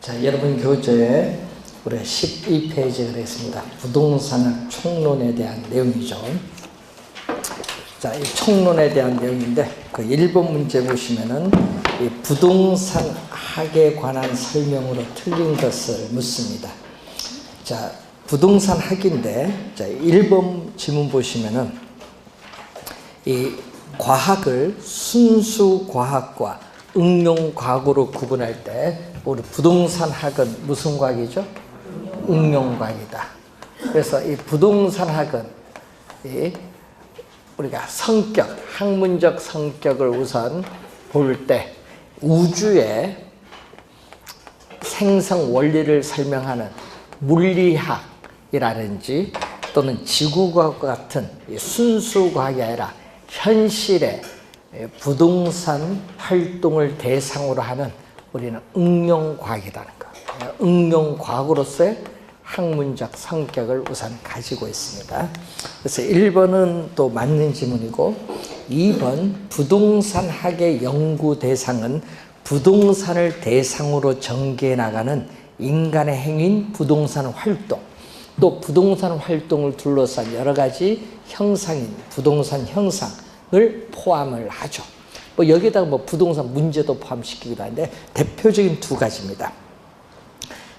자, 여러분 교재에 우리 12페이지가 되겠습니다. 부동산학 총론에 대한 내용이죠. 자, 이 총론에 대한 내용인데 그 1번 문제 보시면은 이 부동산학에 관한 설명으로 틀린 것을 묻습니다. 자, 부동산학인데 자, 1번 지문 보시면은 이 과학을 순수 과학과 응용 과학으로 구분할 때 우리 부동산학은 무슨 과학이죠? 응용 과학이다. 그래서 이 부동산학은 우리가 성격, 학문적 성격을 우선 볼 때 우주의 생성 원리를 설명하는 물리학이라든지 또는 지구과학과 같은 순수 과학이 아니라 현실의 부동산 활동을 대상으로 하는 우리는 응용과학이라는 것. 응용과학으로서의 학문적 성격을 우선 가지고 있습니다. 그래서 1번은 또 맞는 지문이고 2번 부동산학의 연구 대상은 부동산을 대상으로 전개해 나가는 인간의 행위인 부동산 활동, 또 부동산 활동을 둘러싼 여러 가지 형상인 부동산 형상을 포함을 하죠. 뭐 여기에다가 뭐 부동산 문제도 포함시키기도 하는데 대표적인 두 가지입니다.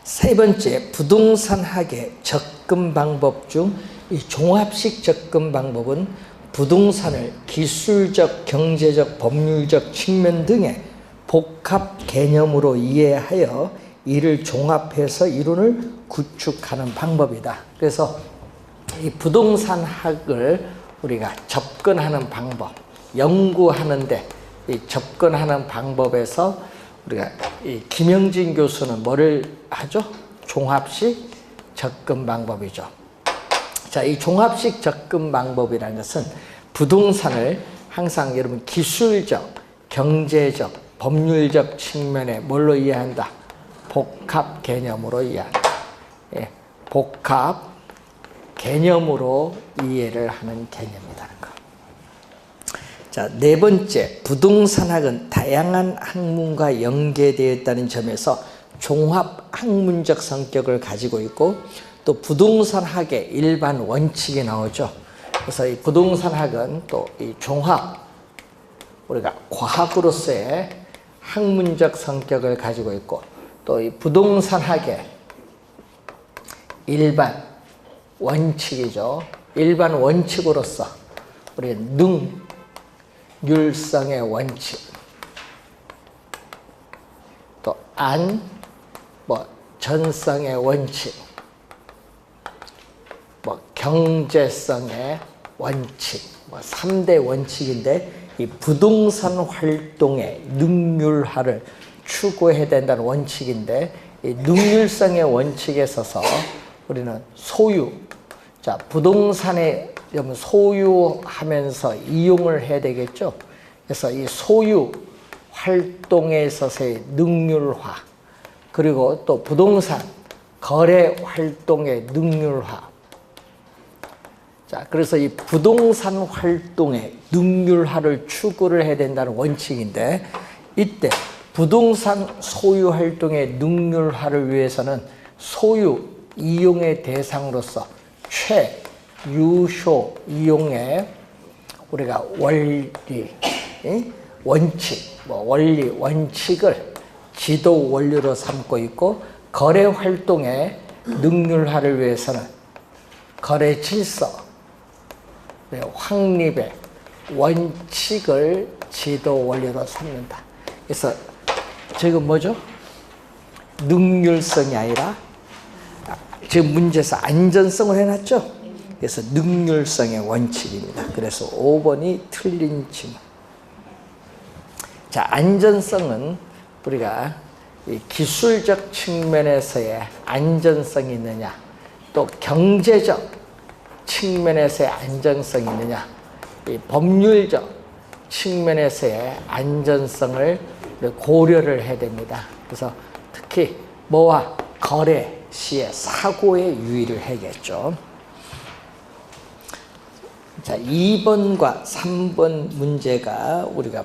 세 번째, 부동산학의 접근 방법 중 이 종합식 접근 방법은 부동산을 기술적, 경제적, 법률적 측면 등의 복합 개념으로 이해하여 이를 종합해서 이론을 구축하는 방법이다. 그래서 이 부동산학을 우리가 접근하는 방법, 연구하는데 이 접근하는 방법에서 우리가 이 김영진 교수는 뭐를 하죠? 종합식 접근 방법이죠. 자, 이 종합식 접근 방법이라는 것은 부동산을 항상 여러분 기술적, 경제적, 법률적 측면에 뭘로 이해한다? 복합 개념으로 이해한다. 예, 복합 개념으로 이해를 하는 개념이라는 거. 자, 네 번째, 부동산학은 다양한 학문과 연계되어 있다는 점에서 종합 학문적 성격을 가지고 있고 또 부동산학의 일반 원칙이 나오죠. 그래서 이 부동산학은 또 이 종합 우리가 과학으로서의 학문적 성격을 가지고 있고 또 이 부동산학의 일반 원칙이죠. 일반 원칙으로서 우리 능률성의 원칙, 또 전성의 원칙, 경제성의 원칙, 3대 원칙인데 이 부동산 활동의 능률화를 추구해야 된다는 원칙인데 이 능률성의 원칙에 있어서 우리는 소유, 자, 부동산에 소유하면서 이용을 해야 되겠죠. 그래서 이 소유 활동에 있어서의 능률화, 그리고 또 부동산 거래 활동의 능률화. 자, 그래서 이 부동산 활동의 능률화를 추구를 해야 된다는 원칙인데 이때 부동산 소유 활동의 능률화를 위해서는 소유 이용의 대상으로서 최유효 이용의 우리가 원리, 원칙, 원리, 원칙을 지도 원리로 삼고 있고 거래 활동의 능률화를 위해서는 거래 질서, 확립의 원칙을 지도 원리로 삼는다. 그래서 지금 뭐죠? 능률성이 아니라 지금 문제에서 안전성을 해놨죠? 그래서 능률성의 원칙입니다. 그래서 5번이 틀린 질문. 자, 안전성은 우리가 이 기술적 측면에서의 안전성이 있느냐, 또 경제적 측면에서의 안전성이 있느냐, 이 법률적 측면에서의 안전성을 고려를 해야 됩니다. 그래서 특히 뭐와 거래 시의 사고의 유의를 해야겠죠. 자, 2번과 3번 문제가 우리가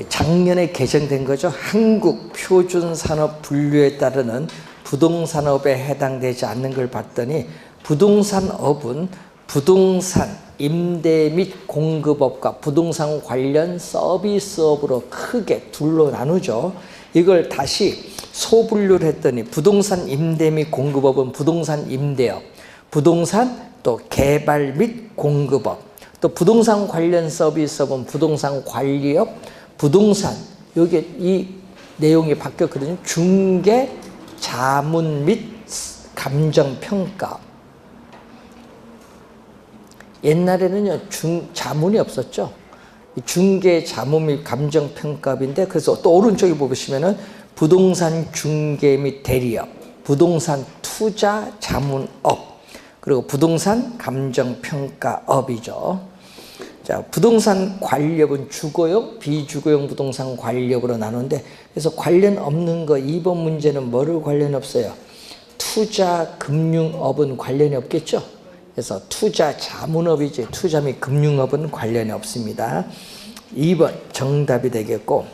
작년에 개정된 거죠. 한국 표준산업 분류에 따르는 부동산업에 해당되지 않는 걸 봤더니 부동산업은 부동산 임대 및 공급업과 부동산 관련 서비스업으로 크게 둘로 나누죠. 이걸 다시 소분류를 했더니 부동산 임대 및 공급업은 부동산 임대업, 부동산 또 개발 및 공급업, 또 부동산 관련 서비스업은 부동산 관리업, 부동산, 여기 이 내용이 바뀌었거든요. 중개, 자문 및 감정평가. 옛날에는요, 자문이 없었죠. 중개, 자문 및 감정평가인데, 그래서 또 오른쪽에 보시면은 부동산 중개 및 대리업, 부동산 투자 자문업, 그리고 부동산 감정평가업이죠. 자, 부동산 관리업은 주거용, 비주거용 부동산 관리업으로 나누는데, 그래서 관련 없는 거 2번 문제는 뭐를 관련 없어요? 투자 금융업은 관련이 없겠죠. 그래서 투자 자문업이지 투자 및 금융업은 관련이 없습니다. 2번 정답이 되겠고,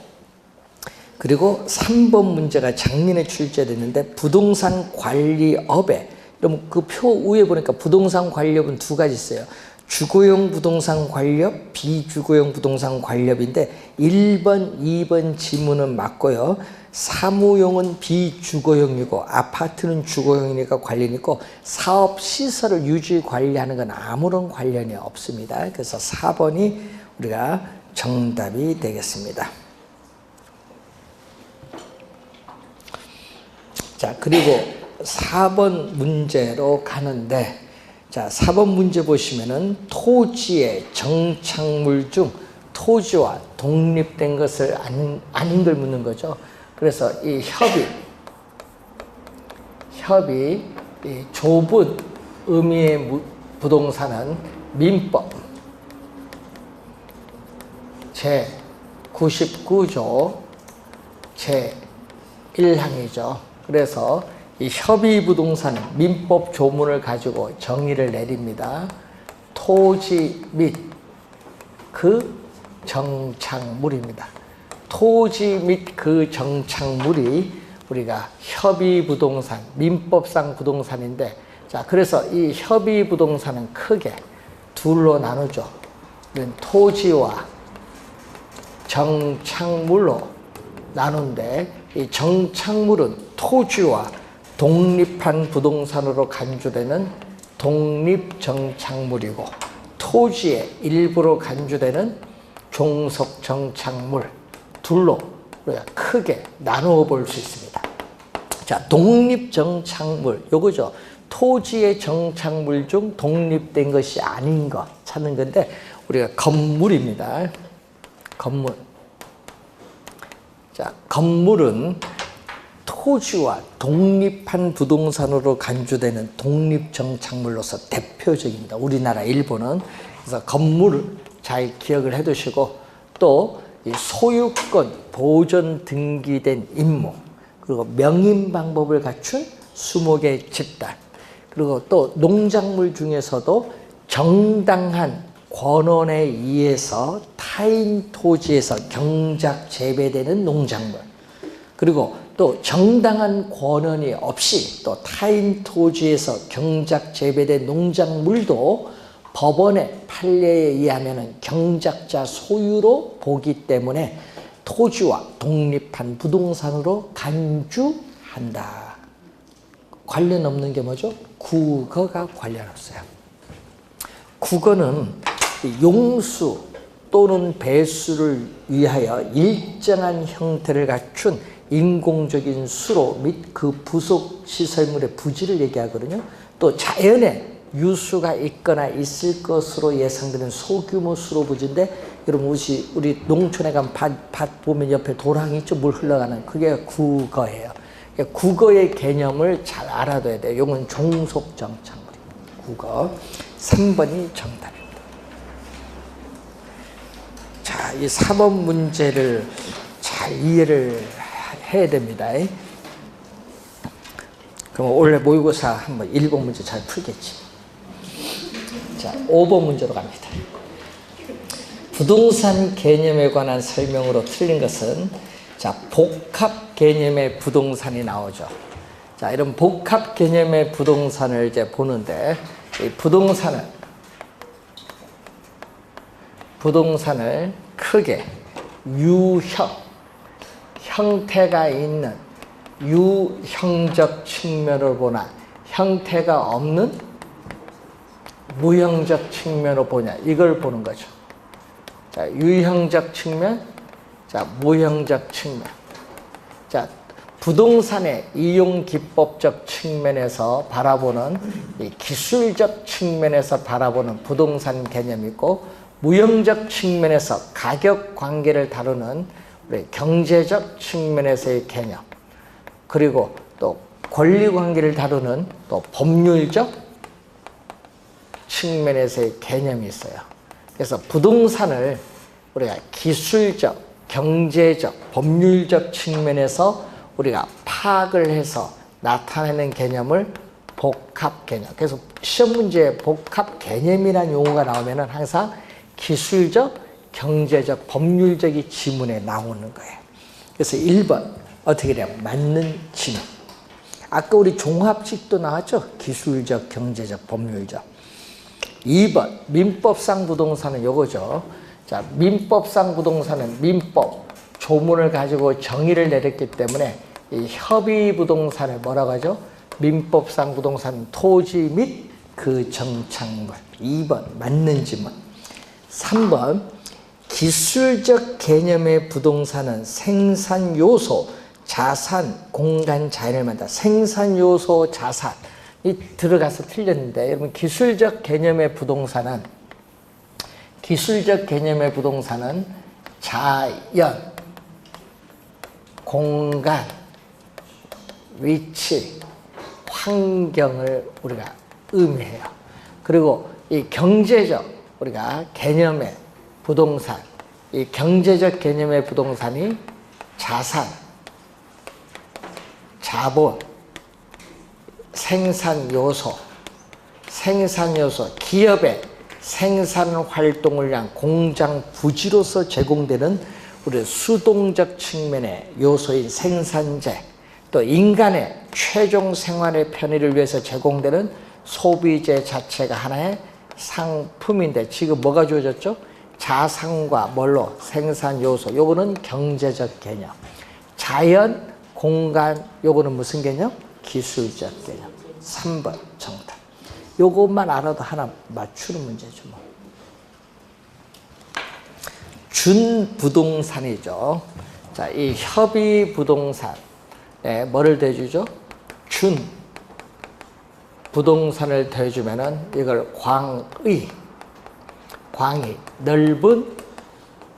그리고 3번 문제가 작년에 출제됐는데 부동산 관리업에, 그럼 그 표 위에 보니까 부동산 관리업은 두 가지 있어요. 주거용 부동산 관리업, 비주거용 부동산 관리업인데 1번, 2번 지문은 맞고요. 사무용은 비주거용이고 아파트는 주거용이니까 관련이 있고 사업시설을 유지 관리하는 건 아무런 관련이 없습니다. 그래서 4번이 우리가 정답이 되겠습니다. 자, 그리고 4번 문제로 가는데, 자, 4번 문제 보시면은 토지의 정착물 중 토지와 독립된 것을 아닌 걸 묻는 거죠. 그래서 이 협의 이 좁은 의미의 부동산은 민법 제99조 제1항이죠. 그래서 이 협의 부동산은 민법 조문을 가지고 정의를 내립니다. 토지 및 그 정착물입니다. 토지 및 그 정착물이 우리가 협의 부동산, 민법상 부동산인데, 자, 그래서 이 협의 부동산은 크게 둘로 나누죠. 토지와 정착물로 나누는데, 이 정착물은 토지와 독립한 부동산으로 간주되는 독립정착물이고, 토지의 일부로 간주되는 종속정착물, 둘로 우리가 크게 나누어 볼 수 있습니다. 자, 독립정착물, 요거죠. 토지의 정착물 중 독립된 것이 아닌 것 찾는 건데, 우리가 건물입니다. 건물. 자, 건물은 토지와 독립한 부동산으로 간주되는 독립정착물로서 대표적입니다. 우리나라 일본은. 그래서 건물을 잘 기억을 해 두시고, 또 이 소유권 보존 등기된 임무, 그리고 명인 방법을 갖춘 20개 집단, 그리고 또 농작물 중에서도 정당한 권원에 의해서 타인 토지에서 경작 재배되는 농작물, 그리고 또 정당한 권한이 없이 또 타인 토지에서 경작 재배된 농작물도 법원의 판례에 의하면 경작자 소유로 보기 때문에 토지와 독립한 부동산으로 간주한다. 관련 없는 게 뭐죠? 국어가 관련 없어요. 국어는 용수 또는 배수를 위하여 일정한 형태를 갖춘 인공적인 수로 및 그 부속 시설물의 부지를 얘기하거든요. 또 자연에 유수가 있거나 있을 것으로 예상되는 소규모 수로 부지인데, 여러분 우리 농촌에 가면 밭 보면 옆에 도랑이 있죠. 물 흘러가는, 그게 국어예요. 국어의 개념을 잘 알아둬야 돼요. 이건 종속정착물입니다. 국어. 3번이 정답입니다. 자, 이 4번 문제를 잘 이해를 해야 됩니다. 그럼 원래 모의고사 한번 1번 문제 잘 풀겠지. 자, 5번 문제로 갑니다. 부동산 개념에 관한 설명으로 틀린 것은 자, 복합 개념의 부동산이 나오죠. 자, 이런 복합 개념의 부동산을 이제 보는데 이 부동산을 크게 유형, 형태가 있는 유형적 측면으로 보나 형태가 없는 무형적 측면으로 보냐 이걸 보는 거죠. 자, 유형적 측면, 자, 무형적 측면. 자, 부동산의 이용 기법적 측면에서 바라보는 이 기술적 측면에서 바라보는 부동산 개념이 있고 무형적 측면에서 가격 관계를 다루는 우리 경제적 측면에서의 개념 그리고 또 권리 관계를 다루는 또 법률적 측면에서의 개념이 있어요. 그래서 부동산을 우리가 기술적, 경제적, 법률적 측면에서 우리가 파악을 해서 나타내는 개념을 복합 개념. 그래서 시험 문제에 복합 개념이라는 용어가 나오면은 항상 기술적, 경제적, 법률적인 지문에 나오는 거예요. 그래서 1번 어떻게 돼요? 맞는 지문. 아까 우리 종합식도 나왔죠? 기술적, 경제적, 법률적. 2번 민법상 부동산은 요거죠. 자, 민법상 부동산은 민법 조문을 가지고 정의를 내렸기 때문에 이 협의 부동산을 뭐라고 하죠? 민법상 부동산 토지 및 그 정착물. 2번 맞는 지문. 3번 기술적 개념의 부동산은 생산 요소, 자산, 공간, 자연을 만다. 생산 요소, 자산. 이 들어가서 틀렸는데 여러분 기술적 개념의 부동산은 자연, 공간, 위치, 환경을 우리가 의미해요. 그리고 이 경제적 우리가 개념의 부동산, 이 경제적 개념의 부동산이 자산, 자본, 생산 요소, 기업의 생산 활동을 위한 공장 부지로서 제공되는 우리 수동적 측면의 요소인 생산재, 또 인간의 최종 생활의 편의를 위해서 제공되는 소비재 자체가 하나의 상품인데 지금 뭐가 주어졌죠? 자산과 뭘로? 생산 요소. 요거는 경제적 개념. 자연, 공간, 요거는 무슨 개념? 기술적 개념. 3번 정답. 요것만 알아도 하나 맞추는 문제죠. 뭐. 준부동산이죠. 자, 이 협의 부동산에 뭐를 대주죠? 부동산을 더해주면은 이걸 광의, 넓은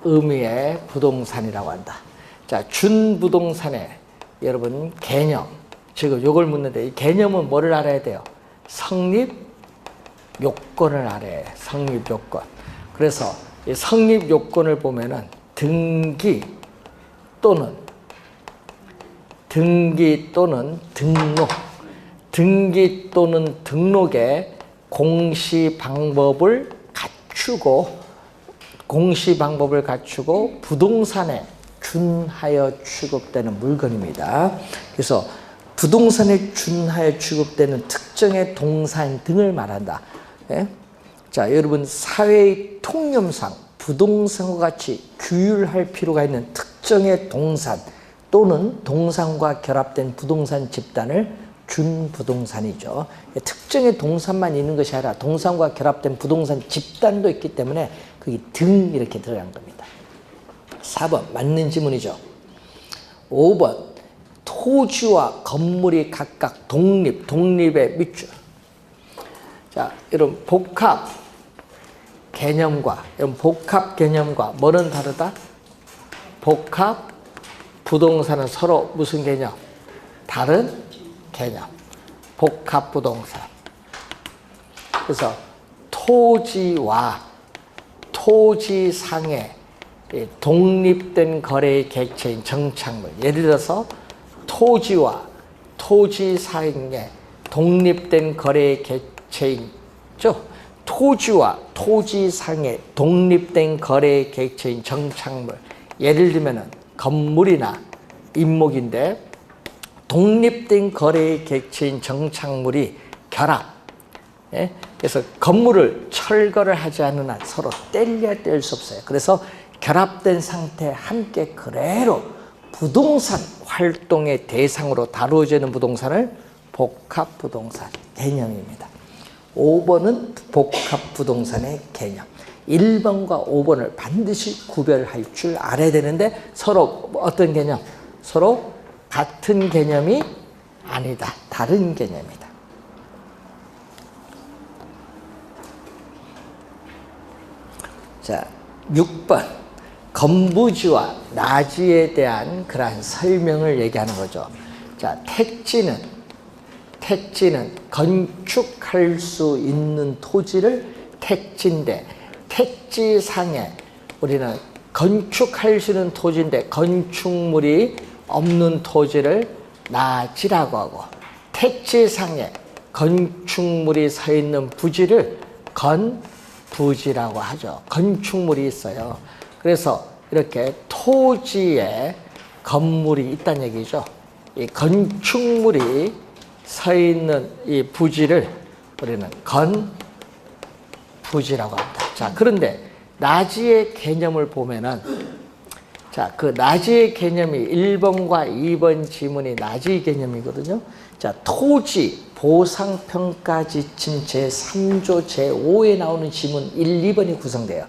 의미의 부동산이라고 한다. 자, 준부동산의 여러분 개념, 지금 요걸 묻는데 이 개념은 뭐를 알아야 돼요? 성립 요건을 알아야 해요. 성립 요건. 그래서 이 성립 요건을 보면은 등기 또는 등록의 공시 방법을 갖추고 부동산에 준하여 취급되는 물건입니다. 그래서 부동산에 준하여 취급되는 특정의 동산 등을 말한다. 예? 자, 여러분 사회의 통념상 부동산과 같이 규율할 필요가 있는 특정의 동산 또는 동산과 결합된 부동산 집단을 준부동산이죠. 특정의 동산만 있는 것이 아니라 동산과 결합된 부동산 집단도 있기 때문에 그게 등 이렇게 들어간 겁니다. 4번 맞는 지문이죠. 5번 토지와 건물이 각각 독립의 밑줄. 자, 여러분 복합 개념과 뭐는 다르다? 복합 부동산은 서로 무슨 개념? 다른 개념. 복합 부동산. 그래서 토지와 토지상의 독립된 거래의 객체인 정착물. 예를 들어서 토지와 토지상의 독립된 거래의 객체인 토지와 토지상의 독립된 거래 객체인 정착물, 예를 들면 건물이나 임목인데 독립된 거래 객체인 정착물이 결합, 그래서 건물을 철거를 하지 않는 한 서로 뗄래야 뗄 수 없어요. 그래서 결합된 상태에 함께 그대로 부동산 활동의 대상으로 다루어지는 부동산을 복합부동산 개념입니다. 5번은 복합부동산의 개념. 1번과 5번을 반드시 구별할 줄 알아야 되는데 서로 어떤 개념? 서로 같은 개념이 아니다. 다른 개념이다. 자, 6번. 건부지와 나지에 대한 그러한 설명을 얘기하는 거죠. 자, 택지는 건축할 수 있는 토지를 택지인데, 택지상에 우리는 건축할 수 있는 토지인데 건축물이 없는 토지를 나지라고 하고, 택지상에 건축물이 서 있는 부지를 건부지라고 하죠. 건축물이 있어요. 그래서 이렇게 토지에 건물이 있다는 얘기죠. 이 건축물이 서 있는 이 부지를 우리는 건부지라고 합니다. 자, 그런데 나지의 개념을 보면은, 자, 그 나지의 개념이 1번과 2번 지문이 나지 개념이거든요. 자, 토지 보상평가 지침 제3조 제5에 나오는 지문 1, 2번이 구성돼요.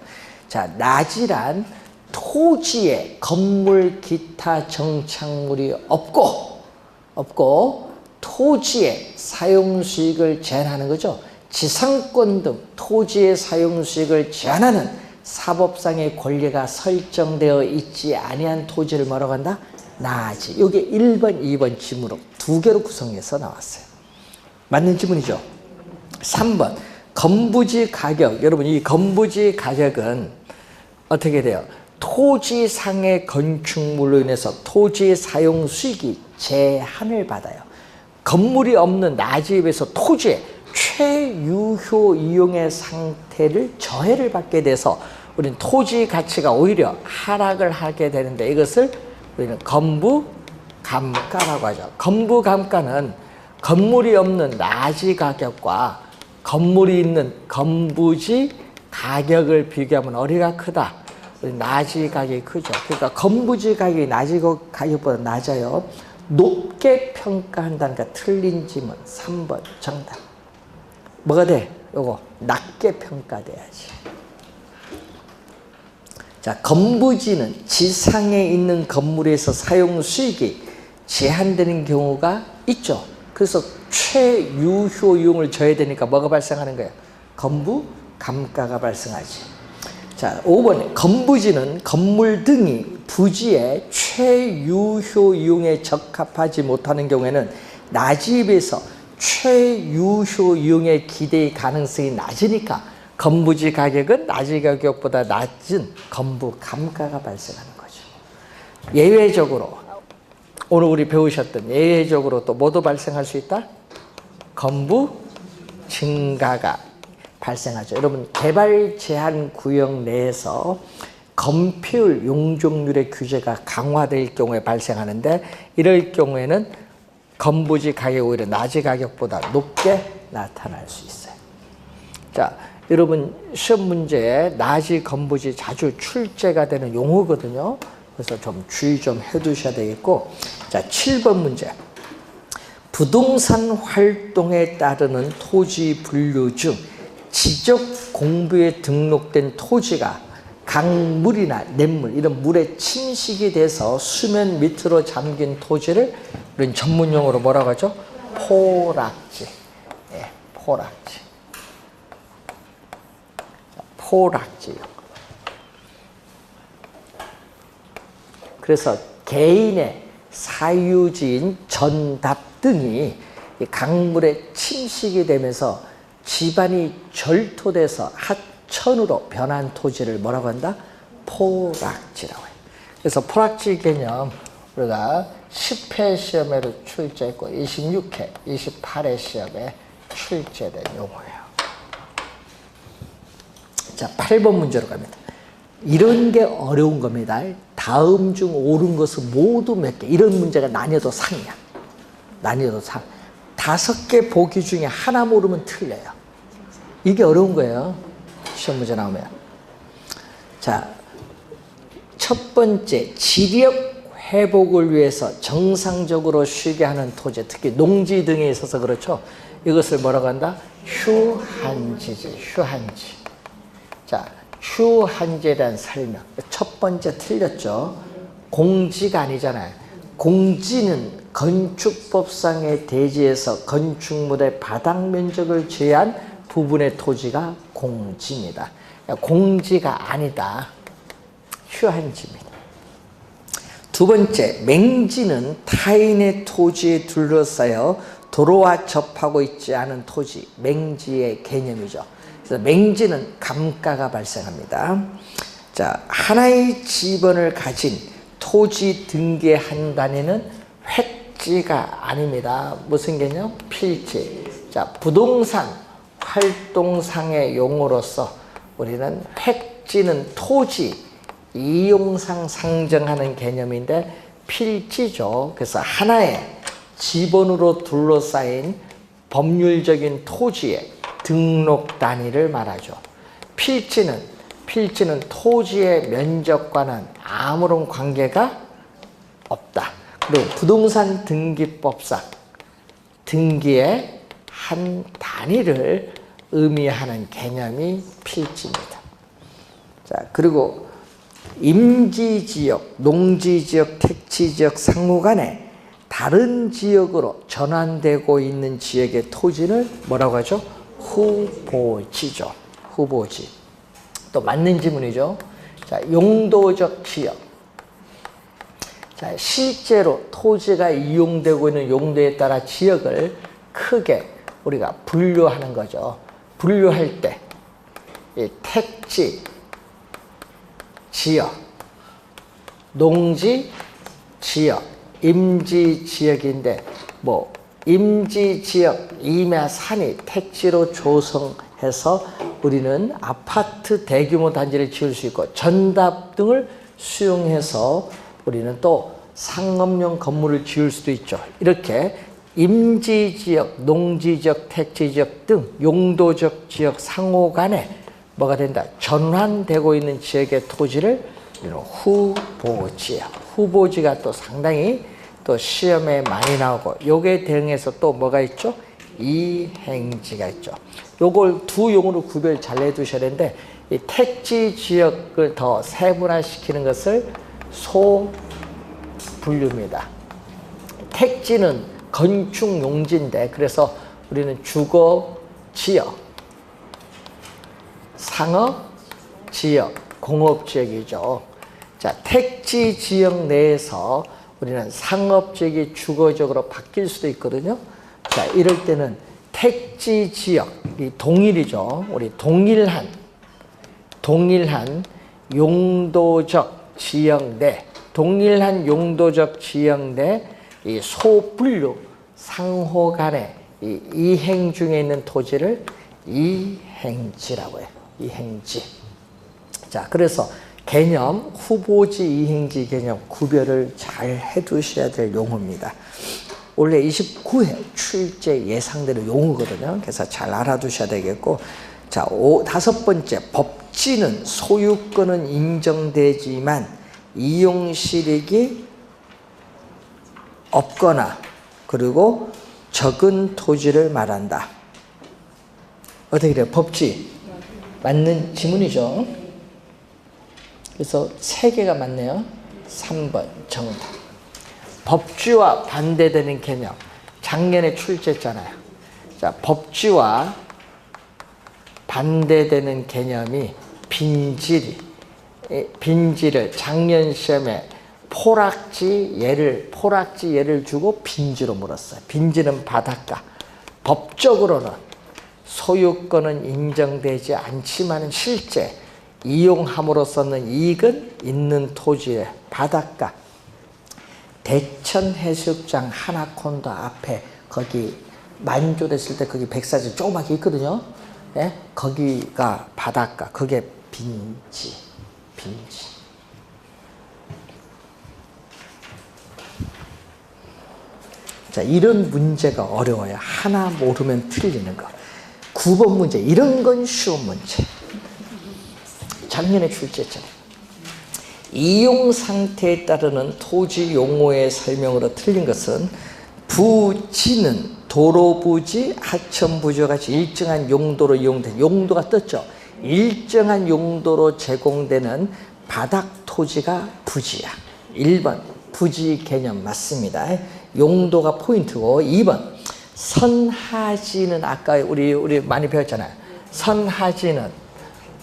자, 나지란 토지에 건물 기타 정착물이 없고 토지의 사용수익을 제한하는 거죠. 지상권 등 토지의 사용수익을 제한하는 사법상의 권리가 설정되어 있지 아니한 토지를 뭐라고 한다? 나지. 이게 1번, 2번 지문으로 두 개로 구성해서 나왔어요. 맞는 지문이죠. 3번 건부지 가격. 여러분, 이 건부지 가격은 어떻게 돼요? 토지상의 건축물로 인해서 토지의 사용 수익이 제한을 받아요. 건물이 없는 나지에 비해서 토지의 최유효 이용의 상태를 저해를 받게 돼서 우리는 토지 가치가 오히려 하락을 하게 되는데, 이것을 우리는 건부감가라고 하죠. 건부감가는 건물이 없는 나지 가격과 건물이 있는 건부지 가격을 비교하면 어디가 크다? 나지 가격이 크죠. 그러니까 건부지 가격이 나지 가격보다 낮아요. 높게 평가한다니까 틀린 지문 3번 정답. 뭐가 돼? 요거 낮게 평가돼야지. 자, 건부지는 지상에 있는 건물에서 사용 수익이 제한되는 경우가 있죠. 그래서 최유효 이용을 줘야 되니까 뭐가 발생하는 거예요? 건부 감가가 발생하지. 자, 5번에 건부지는 건물 등이 부지의 최유효 이용에 적합하지 못하는 경우에는 나지에 비해서 최유효 이용의 기대 가능성이 낮으니까 건부지 가격은 나지 가격보다 낮은 건부 감가가 발생하는 거죠. 예외적으로 오늘 우리 배우셨던 예외적으로 또 뭐도 발생할 수 있다? 건부 증가가 발생하죠. 여러분, 개발 제한 구역 내에서 건폐율 용적률의 규제가 강화될 경우에 발생하는데, 이럴 경우에는 건부지 가격이 오히려 나지 가격보다 높게 나타날 수 있어요. 자, 여러분 시험 문제에 나지 건부지 자주 출제가 되는 용어거든요. 그래서 좀 주의 좀 해두셔야 되겠고, 자, 7번 문제. 부동산 활동에 따르는 토지 분류 중 지적 공부에 등록된 토지가 강물이나 냇물, 이런 물에 침식이 돼서 수면 밑으로 잠긴 토지를 우리는 전문용어로 뭐라고 하죠? 포락지. 예, 포락지. 포락지. 그래서 개인의 사유지인 전답 등이 강물에 침식이 되면서 집안이 절토돼서 하천으로 변한 토지를 뭐라고 한다? 포락지라고 해요. 그래서 포락지 개념 우리가 10회 시험에도 출제했고 26회, 28회 시험에 출제된 용어예요. 자, 8번 문제로 갑니다. 이런 게 어려운 겁니다. 다음 중 옳은 것은 모두 몇 개. 이런 문제가 난이도 상이야. 난이도 상. 5개 보기 중에 하나 모르면 틀려요. 이게 어려운 거예요. 시험 문제 나오면. 자, 첫 번째, 지력 회복을 위해서 정상적으로 쉬게 하는 토지, 특히 농지 등에 있어서 그렇죠. 이것을 뭐라고 한다? 휴한지지, 휴한지. 자, 휴한지에 대한 설명. 첫 번째 틀렸죠. 공지가 아니잖아요. 공지는 건축법상의 대지에서 건축물의 바닥 면적을 제한 부분의 토지가 공지입니다. 공지가 아니다. 휴한지입니다. 두 번째, 맹지는 타인의 토지에 둘러싸여 도로와 접하고 있지 않은 토지, 맹지의 개념이죠. 그래서 맹지는 감가가 발생합니다. 자, 하나의 지번을 가진 토지 등기의 한 단위는 획지가 아닙니다. 무슨 개념? 필지. 자, 부동산 활동상의 용어로서 우리는 획지는 토지 이용상 상정하는 개념인데 필지죠. 그래서 하나의 지번으로 둘러싸인 법률적인 토지의 등록 단위를 말하죠. 필지는 토지의 면적과는 아무런 관계가 없다. 그리고 부동산 등기법상 등기의 한 단위를 의미하는 개념이 필지입니다. 자, 그리고 임지지역, 농지지역, 택지지역 상호 간에 다른 지역으로 전환되고 있는 지역의 토지를 뭐라고 하죠? 후보지죠. 후보지. 또 맞는 지문이죠. 자, 용도적 지역. 자, 실제로 토지가 이용되고 있는 용도에 따라 지역을 크게 우리가 분류하는 거죠. 분류할 때 이 택지 지역, 농지 지역, 임지 지역인데 뭐 임지 지역 임야 산이 택지로 조성해서 우리는 아파트 대규모 단지를 지을 수 있고 전답 등을 수용해서 우리는 또 상업용 건물을 지을 수도 있죠. 이렇게 임지 지역, 농지 지역, 택지 지역 등 용도적 지역 상호 간에 뭐가 된다? 전환되고 있는 지역의 토지를 후보지야. 후보지가 또 상당히 또 시험에 많이 나오고 요게 대응해서 또 뭐가 있죠? 이행지가 있죠. 요걸 두 용어로 구별 잘 해두셔야 되는데 이 택지 지역을 더 세분화시키는 것을 소분류입니다. 택지는 건축 용지인데 그래서 우리는 주거 지역, 상업 지역, 공업 지역이죠. 자, 택지 지역 내에서 우리는 상업 지역이 주거 지역으로 바뀔 수도 있거든요. 자, 이럴 때는 택지 지역, 이 동일이죠. 우리 동일한 용도적 지역 내, 동일한 용도적 지역 내 이 소분류 상호 간의 이 이행 중에 있는 토지를 이행지라고 해요. 이행지. 자, 그래서 개념, 후보지, 이행지 개념 구별을 잘 해두셔야 될 용어입니다. 원래 29회 출제 예상되는 용어거든요. 그래서 잘 알아두셔야 되겠고, 자, 다섯 번째, 법지는 소유권은 인정되지만 이용 실익이 없거나 그리고 적은 토지를 말한다. 어떻게 돼요? 법지. 맞는 지문이죠. 그래서 3개가 맞네요. 3번 정답. 법지와 반대되는 개념. 작년에 출제했잖아요. 자, 법지와 반대되는 개념이 빈지를 작년 시험에 포락지 예를 주고 빈지로 물었어요. 빈지는 바닷가. 법적으로는 소유권은 인정되지 않지만 실제 이용함으로써는 이익은 있는 토지의 바닷가. 대천 해수욕장 하나콘도 앞에 거기 만조됐을 때 거기 백사진 조그맣게 있거든요. 예? 거기가 바닷가, 그게 빈지. 자, 이런 문제가 어려워요. 하나 모르면 틀리는 거. 9번 문제, 이런 건 쉬운 문제. 작년에 출제했잖아요. 이용 상태에 따르는 토지 용어의 설명으로 틀린 것은 부지는 도로 부지, 하천 부지와 같이 일정한 용도로 이용된, 용도가 떴죠. 일정한 용도로 제공되는 바닥 토지가 부지야. 1번 부지 개념 맞습니다. 용도가 포인트고, 2번 선하지는 아까 우리 많이 배웠잖아요. 선하지는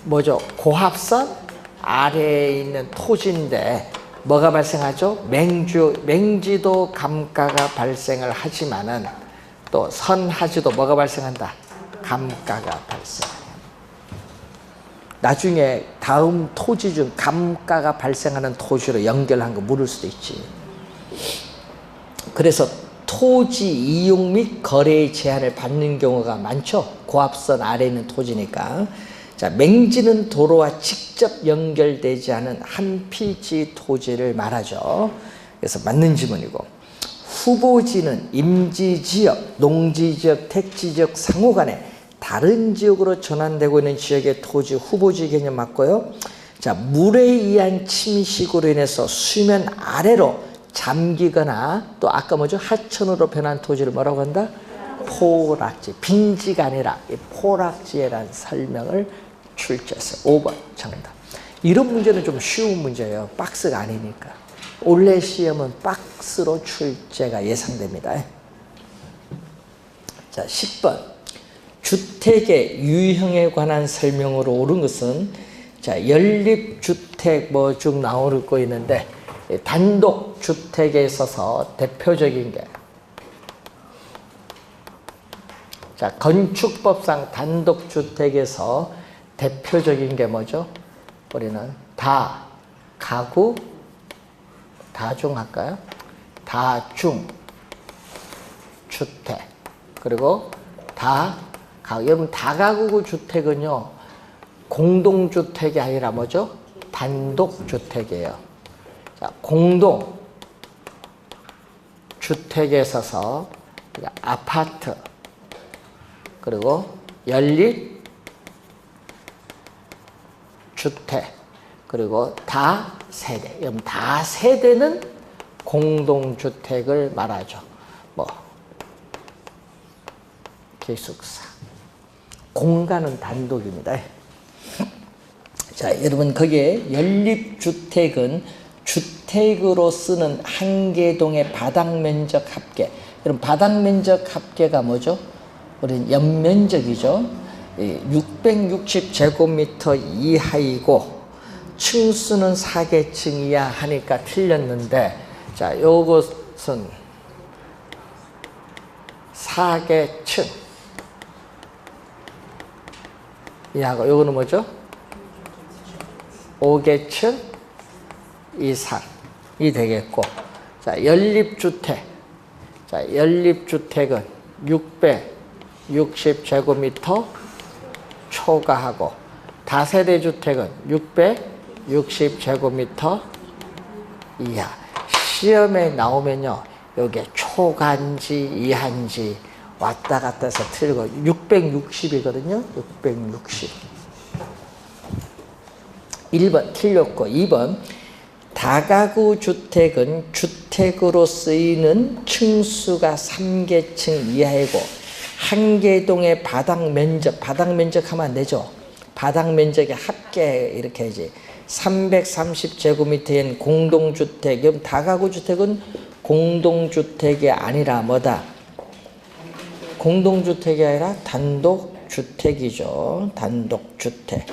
뭐죠? 고합선 아래에 있는 토지인데 뭐가 발생하죠? 맹지도 감가가 발생을 하지만은 또 선하지도 뭐가 발생한다? 감가가 발생해요. 나중에 다음 토지 중 감가가 발생하는 토지로 연결한 거 물을 수도 있지. 그래서 토지 이용 및 거래의 제한을 받는 경우가 많죠. 고합선 아래에 있는 토지니까. 자, 맹지는 도로와 직접 연결되지 않은 한 필지 토지를 말하죠. 그래서 맞는 지문이고, 후보지는 임지지역, 농지지역, 택지지역 상호간에 다른 지역으로 전환되고 있는 지역의 토지 후보지 개념 맞고요. 자, 물에 의한 침식으로 인해서 수면 아래로 잠기거나 또 아까 뭐죠? 하천으로 변한 토지를 뭐라고 한다? 포락지. 빈지가 아니라 포락지에란 설명을 출제했어요. 5번 정답. 이런 문제는 좀 쉬운 문제예요. 박스가 아니니까. 올해 시험은 박스로 출제가 예상됩니다. 자, 10번. 주택의 유형에 관한 설명으로 옳은 것은, 자, 연립주택 뭐 쭉 나오고 있는데, 단독주택에 있어서 대표적인 게, 자, 건축법상 단독주택에서 대표적인 게 뭐죠? 우리는 가구, 다중 할까요? 다중주택, 그리고 여러분 다가구 주택은요, 공동주택이 아니라 뭐죠? 단독주택이에요. 자, 공동주택에 있어서 아파트, 그리고 연립주택, 그리고 다세대. 여러분 다세대는 공동주택을 말하죠. 뭐 기숙사. 공간은 단독입니다. 자, 여러분 거기에 연립주택은 주택으로 쓰는 한 개동의 바닥면적 합계. 여러분 바닥면적 합계가 뭐죠? 우리는 연면적이죠. 660제곱미터 이하이고 층수는 4개층 이하 하니까 틀렸는데, 자, 요것은 4개층 이하고 요거는 뭐죠? 5개층 이상이 되겠고, 자, 연립주택. 자, 연립주택은 660제곱미터 초과하고, 다세대 주택은 660제곱미터 이하. 시험에 나오면요, 요게 초간지, 이한지 왔다 갔다 해서 틀리고 660이거든요. 660. 1번 틀렸고, 2번 다가구 주택은 주택으로 쓰이는 층수가 3개층 이하이고 한 개동의 바닥면적 하면 안 되죠. 바닥면적의 합계 이렇게 해야지. 330제곱미터인 공동주택. 다가구 주택은 공동주택이 아니라 뭐다? 공동주택이 아니라 단독주택이죠. 단독주택.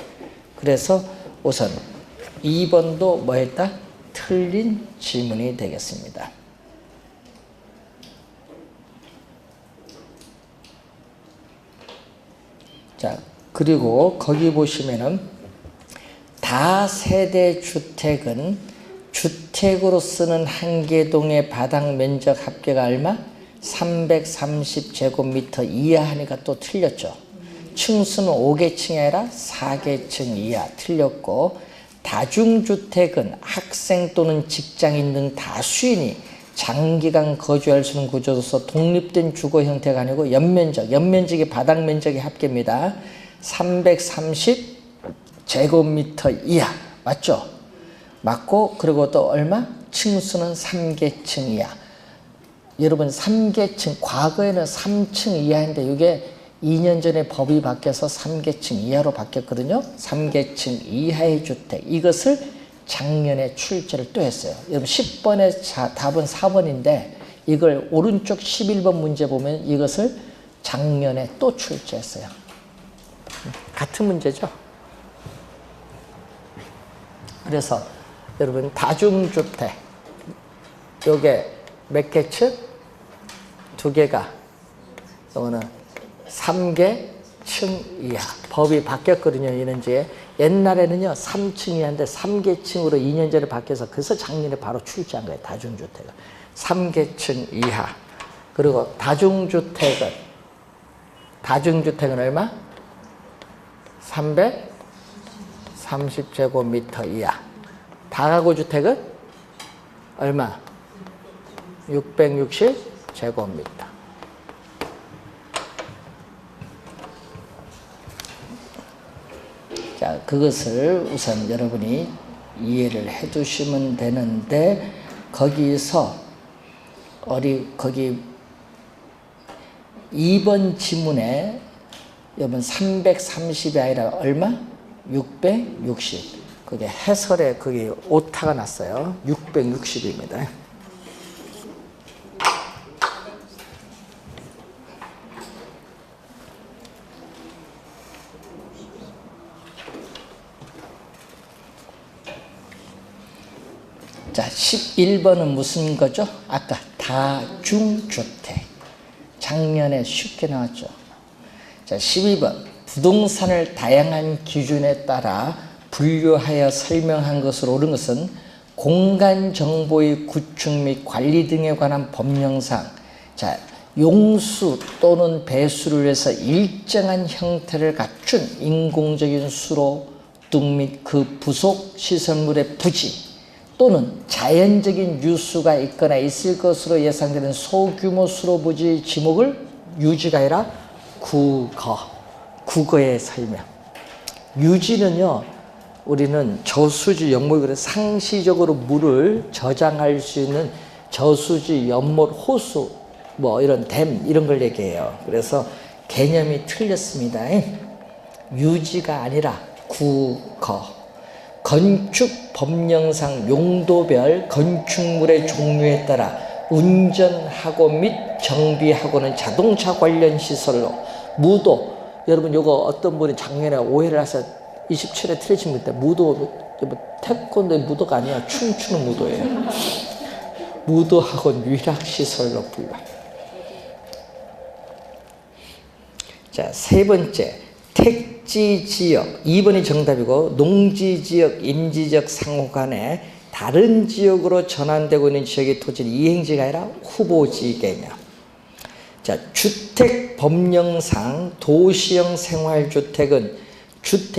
그래서 우선 2번도 뭐 했다? 틀린 지문이 되겠습니다. 자, 그리고 거기 보시면은 다세대 주택은 주택으로 쓰는 한 개동의 바닥 면적 합계가 얼마? 330제곱미터 이하 하니까 또 틀렸죠. 층수는 5계층이 아니라 4계층 이하. 틀렸고, 다중주택은 학생 또는 직장인 등 다수인이 장기간 거주할 수 있는 구조로서 독립된 주거 형태가 아니고 연면적이 바닥 면적의 합계입니다. 330제곱미터 이하. 맞죠? 맞고, 그리고 또 얼마? 층수는 3계층 이하. 여러분 3계층, 과거에는 3층 이하인데 이게 2년 전에 법이 바뀌어서 3계층 이하로 바뀌었거든요. 3계층 이하의 주택. 이것을 작년에 출제를 또 했어요. 여러분 10번의 답은 4번인데 이걸 오른쪽 11번 문제 보면 이것을 작년에 또 출제했어요. 같은 문제죠. 그래서 여러분 다중주택 요게 몇 개층? 2개가 요거는 3계층 이하. 법이 바뀌었거든요. 이는지에 옛날에는요 3층 이하인데 3계층으로 2년 전에 바뀌어서 그래서 작년에 바로 출제한 거예요. 다중주택을 3계층 이하. 그리고 다중주택은 얼마? 330제곱미터 이하. 다가구 주택은 얼마? 660제곱미터. 자, 그것을 우선 여러분이 이해를 해 두시면 되는데, 거기서 거기 2번 지문에 여러분 330이 아니라 얼마? 660. 그게 해설에 그게 오타가 났어요. 660입니다. 자, 11번은 무슨 거죠? 아까 다중주택. 작년에 쉽게 나왔죠. 자, 12번. 부동산을 다양한 기준에 따라 분류하여 설명한 것으로 옳은 것은 공간 정보의 구축 및 관리 등에 관한 법령상, 자, 용수 또는 배수를 위해서 일정한 형태를 갖춘 인공적인 수로 등 및 그 부속 시설물의 부지 또는 자연적인 유수가 있거나 있을 것으로 예상되는 소규모 수로 부지 지목을 유지가 아니라 국어의 설명. 유지는요, 우리는 저수지 연못, 그래서 상시적으로 물을 저장할 수 있는 저수지 연못, 호수, 뭐 이런 댐 이런 걸 얘기해요. 그래서 개념이 틀렸습니다. 유지가 아니라 국어. 건축 법령상 용도별 건축물의 종류에 따라 운전하고 및 정비하고는 자동차 관련 시설로 무도, 여러분 요거 어떤 분이 작년에 오해를 하셔서 27회 틀리신 분 무도, 태권도의 무도가 아니야. 춤추는 무도예요. 무도학원 유락시설로 불러. 자, 세 번째. 택지지역, 2번이 정답이고, 농지지역, 임지지역 상호 간에 다른 지역으로 전환되고 있는 지역의 토지는 이행지가 아니라 후보지 개념. 자, 주택법령상 도시형 생활주택은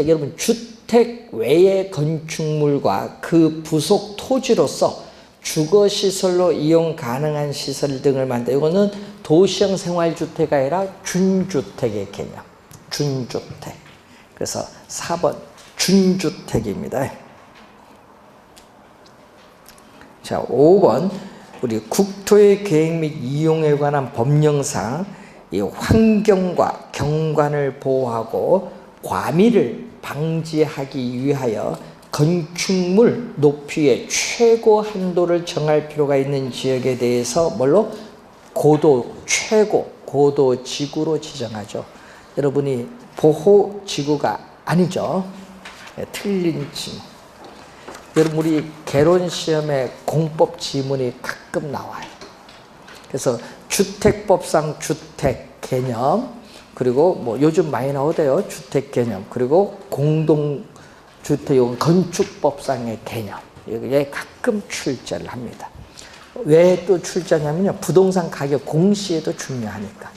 여러분 주택 외의 건축물과 그 부속 토지로서 주거시설로 이용 가능한 시설 등을 만든다. 이거는 도시형 생활주택이 아니라 준주택의 개념. 준주택. 그래서 4번 준주택입니다. 자, 5번 우리 국토의 계획 및 이용에 관한 법령상 이 환경과 경관을 보호하고 과밀을 방지하기 위하여 건축물 높이의 최고 한도를 정할 필요가 있는 지역에 대해서 뭘로? 최고 지구로 지정하죠. 여러분이 보호지구가 아니죠. 네, 틀린 지문. 여러분 우리 개론시험에 공법 지문이 가끔 나와요. 그래서 주택법상 주택 개념, 그리고 뭐 요즘 많이 나오대요. 주택 개념, 그리고 공동주택 건축법상의 개념. 이게 가끔 출제를 합니다. 왜 또 출제하냐면요, 부동산 가격 공시에도 중요하니까.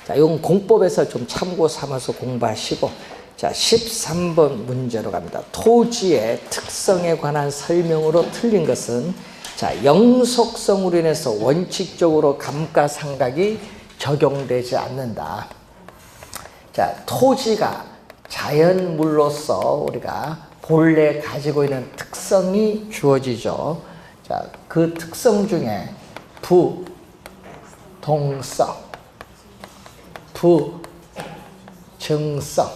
자, 이건 공법에서 좀 참고 삼아서 공부하시고, 자, 13번 문제로 갑니다. 토지의 특성에 관한 설명으로 틀린 것은, 자, 영속성으로 인해서 원칙적으로 감가상각이 적용되지 않는다. 자, 토지가 자연물로서 우리가 본래 가지고 있는 특성이 주어지죠. 자, 그 특성 중에 부동성, 부증성,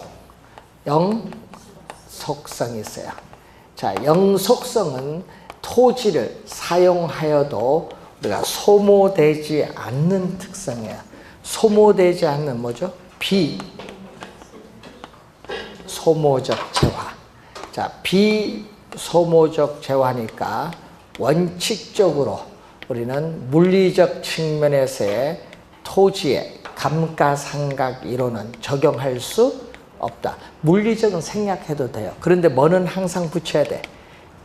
영속성이 있어요. 자, 영속성은 토지를 사용하여도 우리가 소모되지 않는 특성이에요. 소모되지 않는 뭐죠? 비소모적 재화. 자, 비소모적 재화니까 원칙적으로 우리는 물리적 측면에서의 토지의 감가상각 이론은 적용할 수 없다. 물리적은 생략해도 돼요. 그런데 뭐는 항상 붙여야 돼?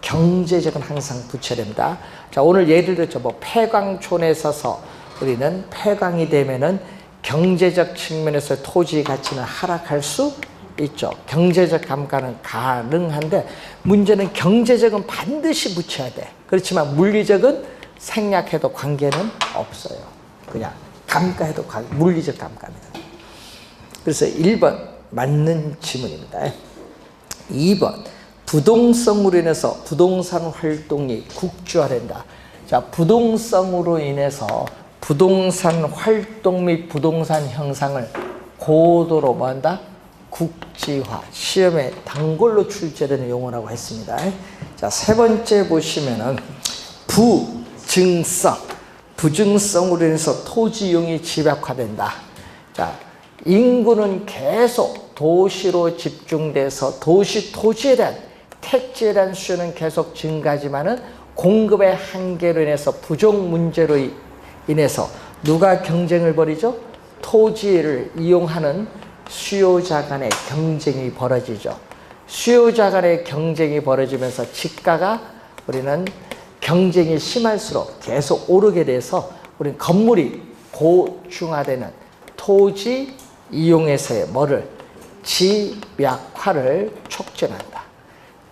경제적은 항상 붙여야 됩니다. 자, 오늘 예를 들어 뭐 폐광촌에 서서 우리는 폐광이 되면은 경제적 측면에서 토지 가치는 하락할 수 있죠. 경제적 감가는 가능한데 문제는 경제적은 반드시 붙여야 돼. 그렇지만 물리적은 생략해도 관계는 없어요. 그냥 감가해도 물리적 감가입니다. 그래서 1번 맞는 지문입니다. 2번 부동성으로 인해서 부동산 활동이 국주화된다. 자, 부동성으로 인해서 부동산 활동 및 부동산 형상을 고도로 뭐한다? 국지화. 시험에 단골로 출제되는 용어라고 했습니다. 자, 세 번째 보시면은 부증성. 부증성으로 인해서 토지 이용이 집약화된다. 자, 인구는 계속 도시로 집중돼서 토지에 대한 택지에 대한 수요는 계속 증가하지만은 공급의 한계로 인해서 부족 문제로 인해서 누가 경쟁을 벌이죠? 토지를 이용하는 수요자 간의 경쟁이 벌어지죠. 수요자 간의 경쟁이 벌어지면서 지가가 우리는 경쟁이 심할수록 계속 오르게 돼서 우리는 건물이 고중화되는 토지 이용에서의 뭐를? 집약화를 촉진한다.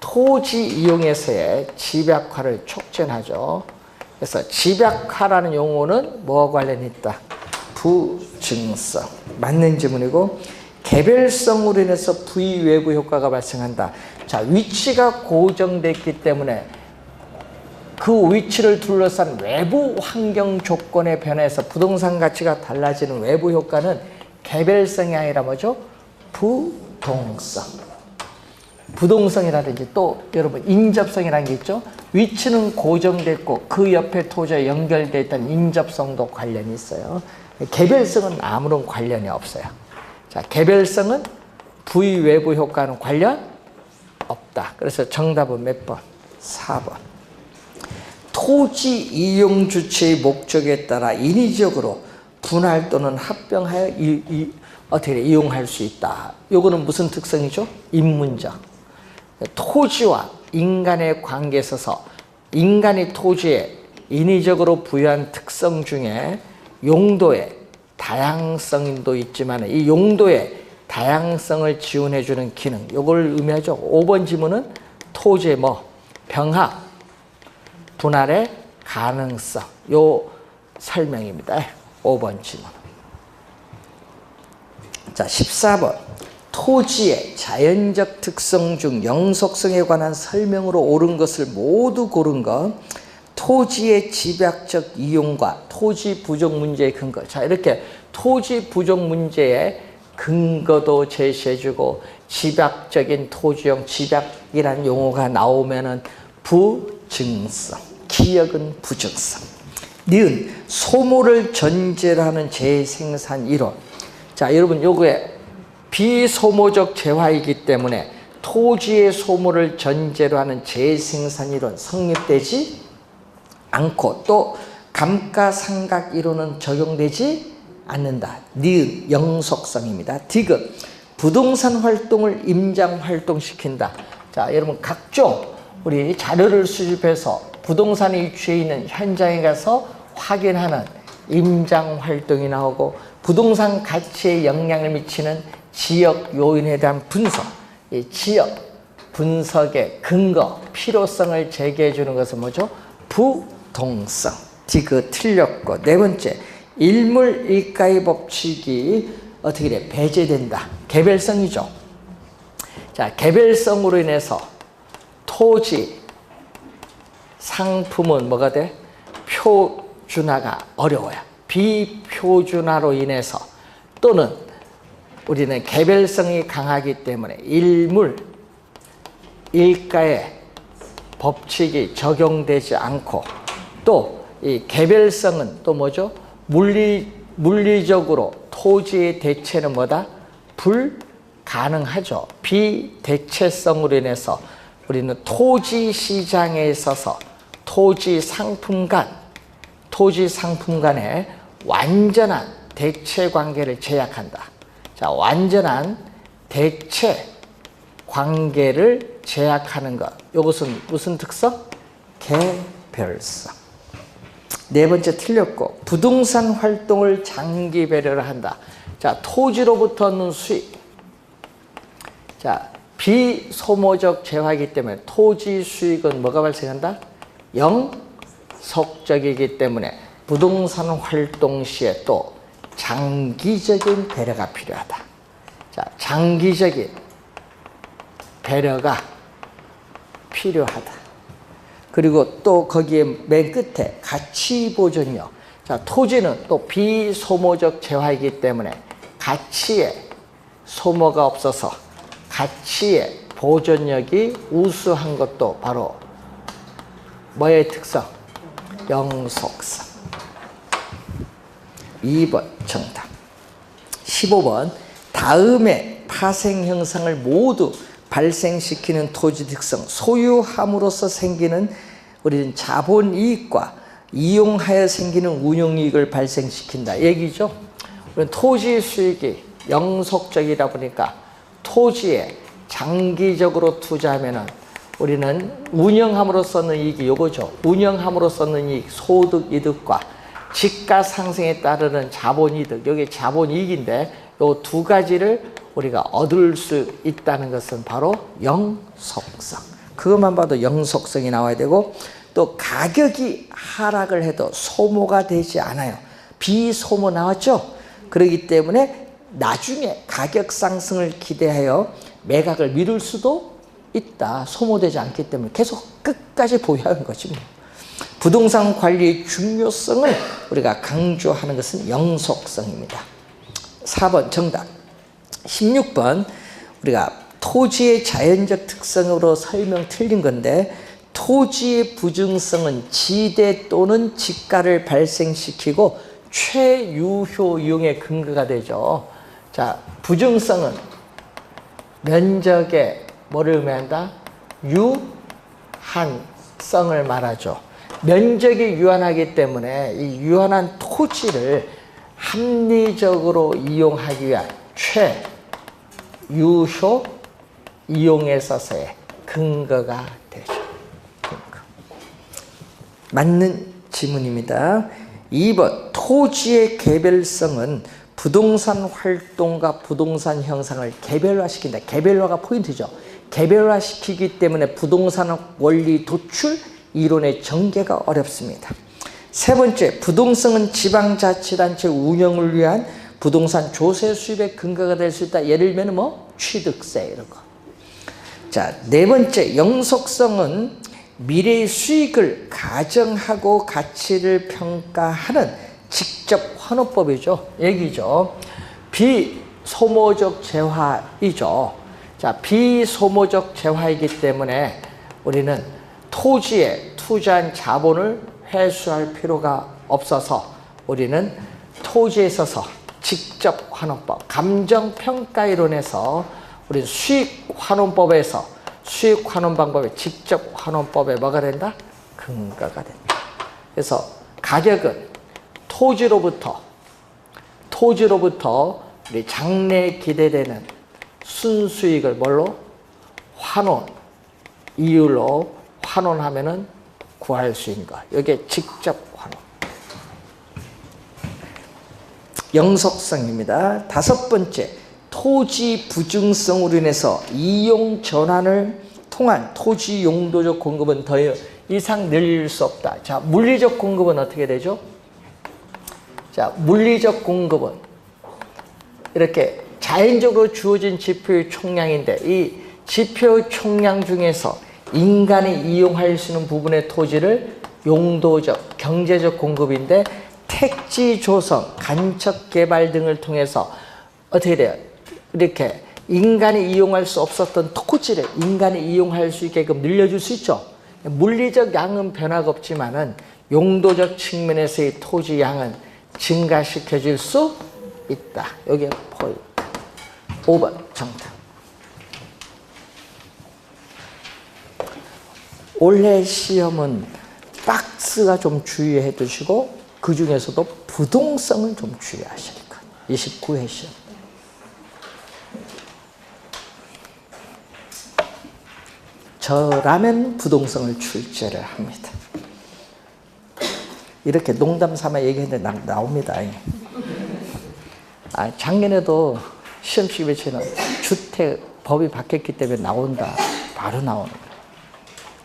토지 이용에서의 집약화를 촉진하죠. 그래서 집약화라는 용어는 뭐와 관련이 있다? 부증성. 맞는 지문이고, 개별성으로 인해서 부의 외부 효과가 발생한다. 자, 위치가 고정됐기 때문에 그 위치를 둘러싼 외부 환경 조건의 변화에서 부동산 가치가 달라지는 외부 효과는 개별성이 아니라 뭐죠? 부동성. 부동성이라든지 또 여러분 인접성이라는 게 있죠. 위치는 고정됐고 그 옆에 토지와 연결되어 있다는 인접성도 관련이 있어요. 개별성은 아무런 관련이 없어요. 자, 개별성은 부의 외부 효과는 관련 없다. 그래서 정답은 몇 번? 4번. 토지 이용 주체의 목적에 따라 인위적으로 분할 또는 합병하여 어떻게 이용할 수 있다. 요거는 무슨 특성이죠? 인문적. 토지와 인간의 관계에 있어서 인간이 토지에 인위적으로 부여한 특성 중에 용도의 다양성도 있지만 이 용도의 다양성을 지원해주는 기능, 요걸 의미하죠. 5번 지문은 토지의 뭐? 병합, 분할의 가능성, 요 설명입니다. 5번 지문. 자, 14번. 토지의 자연적 특성 중 영속성에 관한 설명으로 옳은 것을 모두 고른 것. 토지의 집약적 이용과 토지 부족 문제의 근거. 자, 이렇게 토지 부족 문제의 근거도 제시해주고 집약적인 토지용 집약이라는 용어가 나오면은 부증성, 기억은 부증성. 니은 소모를 전제로 하는 재생산 이론. 자, 여러분 요거에 비소모적 재화이기 때문에 토지의 소모를 전제로 하는 재생산 이론 성립되지 않고 또 감가상각 이론은 적용되지 않는다. 니은 영속성입니다. 디귿 부동산 활동을 임장 활동시킨다. 자, 여러분 각종 우리 자료를 수집해서 부동산이 위치해 있는 현장에 가서 확인하는 임장 활동이 나오고 부동산 가치에 영향을 미치는 지역 요인에 대한 분석, 이 지역 분석의 근거, 필요성을 제기해 주는 것은 뭐죠? 부동성. 디귿 틀렸고, 네 번째, 일물일가의 법칙이 어떻게 돼? 배제된다. 개별성이죠. 자, 개별성으로 인해서 토지, 상품은 뭐가 돼? 표준화가 어려워요. 비표준화로 인해서 또는 우리는 개별성이 강하기 때문에 일물, 일가의 법칙이 적용되지 않고 또 이 개별성은 또 뭐죠? 물리적으로 토지의 대체는 뭐다? 불가능하죠. 비대체성으로 인해서 우리는 토지 시장에 있어서 토지 상품 간의 완전한 대체 관계를 제약한다. 자, 완전한 대체 관계를 제약하는 것. 이것은 무슨 특성? 개별성. 네 번째 틀렸고, 부동산 활동을 장기 배려를 한다. 자, 토지로부터 얻는 수익. 자, 비소모적 재화이기 때문에 토지 수익은 뭐가 발생한다? 영속적이기 때문에 부동산 활동 시에 또 장기적인 배려가 필요하다. 자, 장기적인 배려가 필요하다. 그리고 또 거기에 맨 끝에 가치 보존력. 자, 토지는 또 비소모적 재화이기 때문에 가치에 소모가 없어서 가치의 보존력이 우수한 것도 바로 뭐의 특성? 영속성. 2번 정답. 15번, 다음의 파생 현상을 모두 발생시키는 토지 특성, 소유함으로써 생기는 우리는 자본이익과 이용하여 생기는 운용이익을 발생시킨다 얘기죠. 토지 수익이 영속적이다 보니까 토지에 장기적으로 투자하면은 우리는 운영함으로써는 이익이 요거죠. 운영함으로써는 이익, 소득 이득과 지가 상승에 따르는 자본이득, 여기 자본이익인데 요 두 가지를 우리가 얻을 수 있다는 것은 바로 영속성. 그것만 봐도 영속성이 나와야 되고, 또 가격이 하락을 해도 소모가 되지 않아요. 비소모 나왔죠? 그렇기 때문에 나중에 가격 상승을 기대하여 매각을 미룰 수도 있다. 소모되지 않기 때문에 계속 끝까지 보유해야 하는 거지 뭐. 부동산 관리의 중요성을 우리가 강조하는 것은 영속성입니다. 4번 정답. 16번, 우리가 토지의 자연적 특성으로 설명 틀린 건데, 토지의 부증성은 지대 또는 지가를 발생시키고 최유효 이용의 근거가 되죠. 자, 부증성은 면적에 뭐를 의미한다? 유한성을 말하죠. 면적이 유한하기 때문에 이 유한한 토지를 합리적으로 이용하기 위한 최유효 이용에 있어서의 근거가 되죠. 근거. 맞는 지문입니다. 2번, 토지의 개별성은 부동산 활동과 부동산 형상을 개별화시킨다. 개별화가 포인트죠. 개별화시키기 때문에 부동산 원리 도출 이론의 전개가 어렵습니다. 세 번째, 부동성은 지방자치단체 운영을 위한 부동산 조세 수입의 근거가 될 수 있다. 예를 들면 뭐 취득세 이런 거. 자, 네 번째, 영속성은 미래의 수익을 가정하고 가치를 평가하는 직접 환호법이죠. 얘기죠. 비소모적 재화이죠. 자, 비소모적 재화이기 때문에 우리는 토지에 투자한 자본을 회수할 필요가 없어서 우리는 토지에 있어서 직접 환원법, 감정평가 이론에서 우리 수익환원법에서 수익환원 방법의 직접 환원법에 뭐가 된다? 근거가 된다. 그래서 가격은 토지로부터 우리 장래에 기대되는 순수익을 뭘로? 환원 이율로 환원하면은 구할 수 있는 거. 이게 직접 환원. 영속성입니다. 다섯 번째, 토지 부증성으로 인해서 이용 전환을 통한 토지 용도적 공급은 더 이상 늘릴 수 없다. 자, 물리적 공급은 어떻게 되죠? 자, 물리적 공급은 이렇게 자연적으로 주어진 지표의 총량인데 이 지표 총량 중에서 인간이 이용할 수 있는 부분의 토지를 용도적, 경제적 공급인데 택지 조성, 간척 개발 등을 통해서 어떻게 돼요? 이렇게 인간이 이용할 수 없었던 토지를 인간이 이용할 수 있게끔 늘려줄 수 있죠. 물리적 양은 변화가 없지만은 용도적 측면에서의 토지 양은 증가시켜줄 수 있다. 여기에 포인트. 5번 정답. 올해 시험은 박스가 좀 주의해 두시고 그 중에서도 부동성을 좀 주의하실 거예요. 29회 시험. 저라면 부동성을 출제를 합니다. 이렇게 농담 삼아 얘기했는데 나옵니다. 작년에도 시험식 외치는 주택 법이 바뀌었기 때문에 나온다. 바로 나오는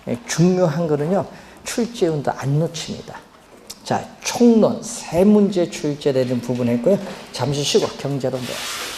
거예요. 중요한 거는요, 출제운도 안 놓칩니다. 자, 총론 세 문제 출제되는 부분에 있고요. 잠시 쉬고 경제론 배웠습니다.